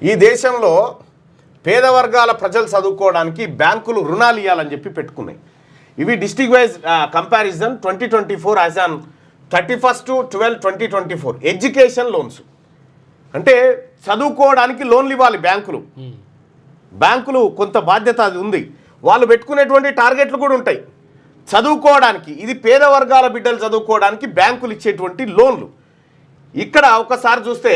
ఈ దేశంలో పేద వర్గాల ప్రజలు చదువుకోవడానికి బ్యాంకులు రుణాలు ఇవ్వాలని చెప్పి పెట్టుకున్నాయి. ఇవి district wise comparison 2024 as on 31/12/2024 education loans. అంటే చదువుకోవడానికి లోన్లు ఇవ్వాలి బ్యాంకులు కొంత బాధ్యత అది ఉంది. వాళ్ళు పెట్టుకునేటువంటి టార్గెట్లు కూడా ఉంటాయి చదువుకోవడానికి. ఇది పేద వర్గాల బిడ్డలు చదువుకోవడానికి బ్యాంకులు ఇచ్చేటువంటి లోన్లు. ఇక్కడ ఒకసారి చూస్తే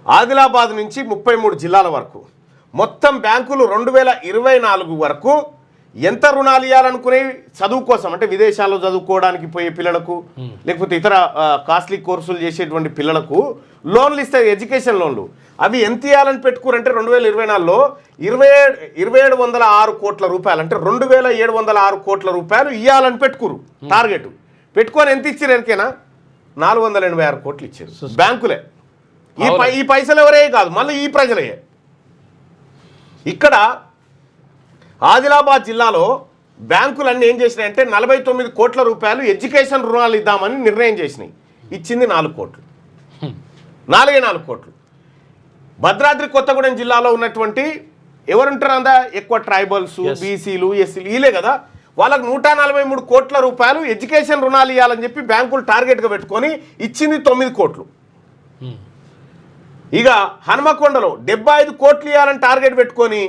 ఆదిలాబాద్ నుంచి 33 జిల్లాల వరకు మొత్తం బ్యాంకులు 2024 వరకు ఎంత రుణాలు ఇవ్వాలనుకునే చదువు కోసం, అంటే విదేశాల్లో చదువుకోవడానికి పోయే పిల్లలకు లేకపోతే ఇతర కాస్ట్లీ కోర్సులు చేసేటువంటి పిల్లలకు లోన్లు ఇస్తాయి, ఎడ్యుకేషన్ లోన్లు. అవి ఎంత ఇవ్వాలని పెట్టుకురంటే 2024లో 2706 కోట్ల రూపాయలు, అంటే 2706 కోట్ల రూపాయలు ఇవ్వాలని పెట్టుకురు టార్గెట్. పెట్టుకొని ఎంత ఇచ్చారు ఎరికేనా? 486 కోట్లు ఇచ్చారు బ్యాంకులే. ఈ పైసలు ఎవరే కాదు, మళ్ళీ ఈ ప్రజలే. ఇక్కడ ఆదిలాబాద్ జిల్లాలో బ్యాంకులన్నీ ఏం చేసినాయంటే 49 కోట్ల రూపాయలు ఎడ్యుకేషన్ రుణాలు ఇద్దామని నిర్ణయం చేసినాయి. ఇచ్చింది 4 కోట్లు, 4 కోట్లు. భద్రాద్రి కొత్తగూడెం జిల్లాలో ఉన్నటువంటి ఎవరుంటారు అందా ఎక్కువ ట్రైబల్స్, బీసీలు, ఎస్సీలు వీలే కదా, వాళ్ళకు 143 కోట్ల రూపాయలు ఎడ్యుకేషన్ రుణాలు ఇవ్వాలని చెప్పి బ్యాంకులు టార్గెట్గా పెట్టుకొని ఇచ్చింది 9 కోట్లు. ఇక హనుమకొండలో 75 కోట్లు ఇవ్వాలని టార్గెట్ పెట్టుకొని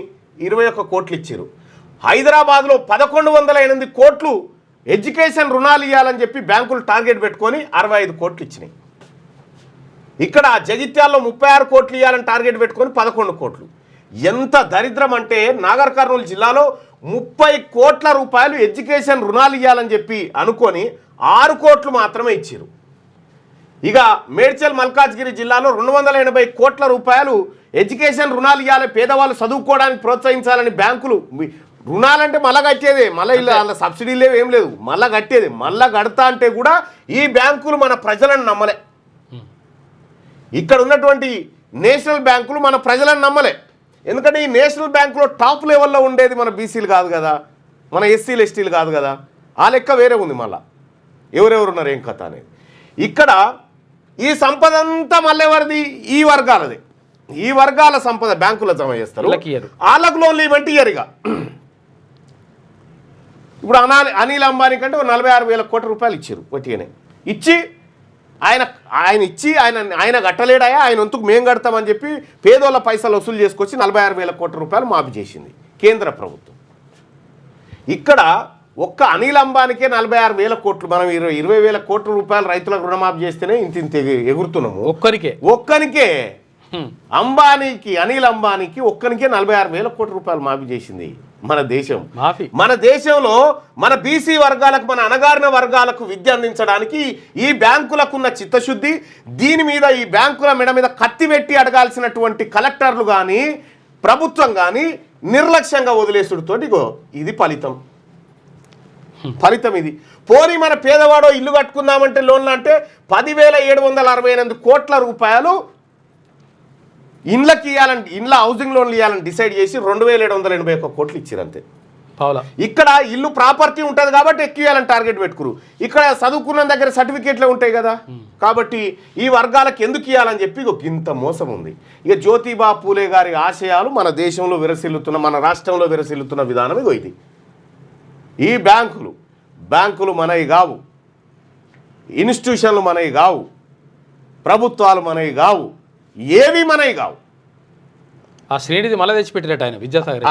21 కోట్లు ఇచ్చారు. హైదరాబాద్లో 1108 కోట్లు ఎడ్యుకేషన్ రుణాలు ఇవ్వాలని చెప్పి బ్యాంకులు టార్గెట్ పెట్టుకొని 65 కోట్లు ఇచ్చినాయి. ఇక్కడ జగిత్యాల్లో 36 కోట్లు ఇవ్వాలని టార్గెట్ పెట్టుకొని 11 కోట్లు. ఎంత దరిద్రం అంటే నాగర్ కర్నూలు జిల్లాలో 30 కోట్ల రూపాయలు ఎడ్యుకేషన్ రుణాలు ఇవ్వాలని చెప్పి అనుకొని 6 కోట్లు మాత్రమే ఇచ్చారు. ఇక మేడ్చల్ మల్కాజ్గిరి జిల్లాలో 280 కోట్ల రూపాయలు ఎడ్యుకేషన్ రుణాలు ఇవ్వాలి, పేదవాళ్ళు చదువుకోవడానికి ప్రోత్సహించాలని బ్యాంకులు. రుణాలంటే మళ్ళా కట్టేదే, మళ్ళీ ఇలా సబ్సిడీ లేవు, ఏం లేదు, మళ్ళా కట్టేది. మళ్ళా కడతా అంటే కూడా ఈ బ్యాంకులు మన ప్రజలను నమ్మలే. ఇక్కడ ఉన్నటువంటి నేషనల్ బ్యాంకులు మన ప్రజలను నమ్మలే. ఎందుకంటే ఈ నేషనల్ బ్యాంకులో టాప్ లెవెల్లో ఉండేది మన బీసీలు కాదు కదా, మన ఎస్సీలు ఎస్టీలు కాదు కదా, ఆ లెక్క వేరే ఉంది. మళ్ళా ఎవరెవరు ఉన్నారు ఏం కథ అనేది. ఇక్కడ ఈ సంపద అంతా మళ్ళీ ఎవరిది? ఈ వర్గాలది. ఈ వర్గాల సంపద బ్యాంకులో జమ చేస్తారు, వాళ్ళకు లోన్లు ఇవ్వంటే ఇయరుగా. ఇప్పుడు అనిల్ అంబానీ కంటే 46,000 కోట్ల రూపాయలు ఇచ్చారు వట్టిగానే. ఇచ్చి ఆయన కట్టలేడాయా, ఆయన వంతుకు మేము కడతామని చెప్పి పేదోళ్ళ పైసలు వసూలు చేసుకొచ్చి 46,000 కోట్ల రూపాయలు మాఫీ చేసింది కేంద్ర ప్రభుత్వం. ఇక్కడ ఒక్క అనిల్ అంబానీకే 46,000 కోట్లు. మనం 20,000 కోట్ల రూపాయలు రైతులకు రుణమాఫీ చేస్తేనే ఇంత ఎగురుతున్నాము. ఒక్కనికే అనిల్ అంబానీకి ఒక్కనికే 46,000 కోట్ల రూపాయలు మాఫీ చేసింది మన దేశం. మన దేశంలో మన బీసీ వర్గాలకు, మన అణగారిన వర్గాలకు విద్య అందించడానికి ఈ బ్యాంకులకున్న చిత్తశుద్ధి, దీని మీద ఈ బ్యాంకుల మెడ మీద కత్తి పెట్టి అడగాల్సినటువంటి కలెక్టర్లు కానీ ప్రభుత్వం కానీ నిర్లక్ష్యంగా వదిలేసుడుతోటి ఇది ఫలితం ఇది. పోనీ మన పేదవాడో ఇల్లు కట్టుకుందామంటే లోన్లు అంటే 10,768 కోట్ల రూపాయలు ఇండ్లకి ఇవ్వాలని, ఇండ్ల హౌసింగ్ లోన్లు ఇవ్వాలని డిసైడ్ చేసి 2,781 కోట్లు ఇచ్చారు అంతే. ఇక్కడ ఇల్లు ప్రాపర్టీ ఉంటుంది కాబట్టి ఎక్కువ ఇవ్వాలని టార్గెట్ పెట్టుకురు. ఇక్కడ చదువుకున్న దగ్గర సర్టిఫికేట్లే ఉంటాయి కదా, కాబట్టి ఈ వర్గాలకు ఎందుకు ఇవ్వాలని చెప్పి ఇంత మోసం ఉంది. ఇక జ్యోతిబా పూలే గారి ఆశయాలు మన దేశంలో విరసిల్లుతున్న, మన రాష్ట్రంలో విరసిల్లుతున్న విధానం ఇది. ఈ బ్యాంకులు మనవి కావు, ఇన్స్టిట్యూషన్లు మనవి కావు, ప్రభుత్వాలు మనవి కావు, ఏవి మనవి కావు. ఆ శ్రేణిది మళ్ళీ తెచ్చిపెట్టినట్టు ఆయన విద్యాసాగర్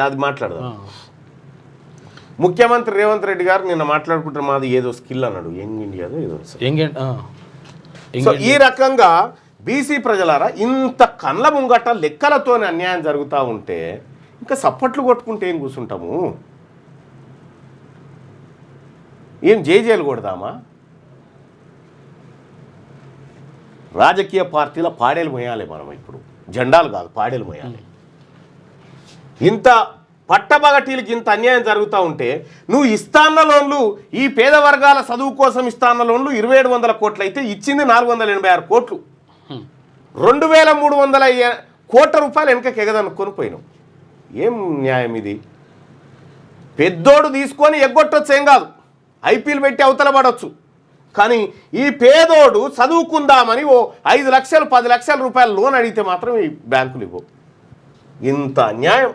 అది మాట్లాడదాం. ముఖ్యమంత్రి రేవంత్ రెడ్డి గారు నిన్న మాట్లాడుకుంటారు, మాది ఏదో స్కిల్ అన్నాడు, యంగ్ ఇండియాదో ఏదో. సో ఈ రకంగా బీసీ ప్రజలారా ఇంత కళ్ళ ముంగట లెక్కలతోనే అన్యాయం జరుగుతూ ఉంటే ఇంకా సప్పట్లు కొట్టుకుంటే ఏం కూర్చుంటాము? ఏం జేజేలు కొడదామా? రాజకీయ పార్టీల పాడేలు మోయాలి మనం. ఇప్పుడు జెండాలు కాదు, పాడేలు మోయాలి. ఇంత పట్టబగటీలకి ఇంత అన్యాయం జరుగుతూ ఉంటే నువ్వు ఇస్తాన్న లోన్లు, ఈ పేద వర్గాల చదువు కోసం ఇస్తాన్న లోన్లు 2,700 కోట్లు అయితే ఇచ్చింది 486 కోట్లు. 2,300 కోట్ల రూపాయలు వెనకకి ఎగదనుకొని పోయినావు. ఏం న్యాయం ఇది? పెద్దోడు తీసుకొని ఎగ్గొట్టొచ్చు, ఏం కాదు, ఐపీఎల్ పెట్టి అవతల పడవచ్చు. కానీ ఈ పేదోడు చదువుకుందామని ఓ 5 లక్షలు 10 లక్షల రూపాయల లోన్ అడిగితే మాత్రం ఈ బ్యాంకులు ఇవ్వవు. ఇంత అన్యాయం.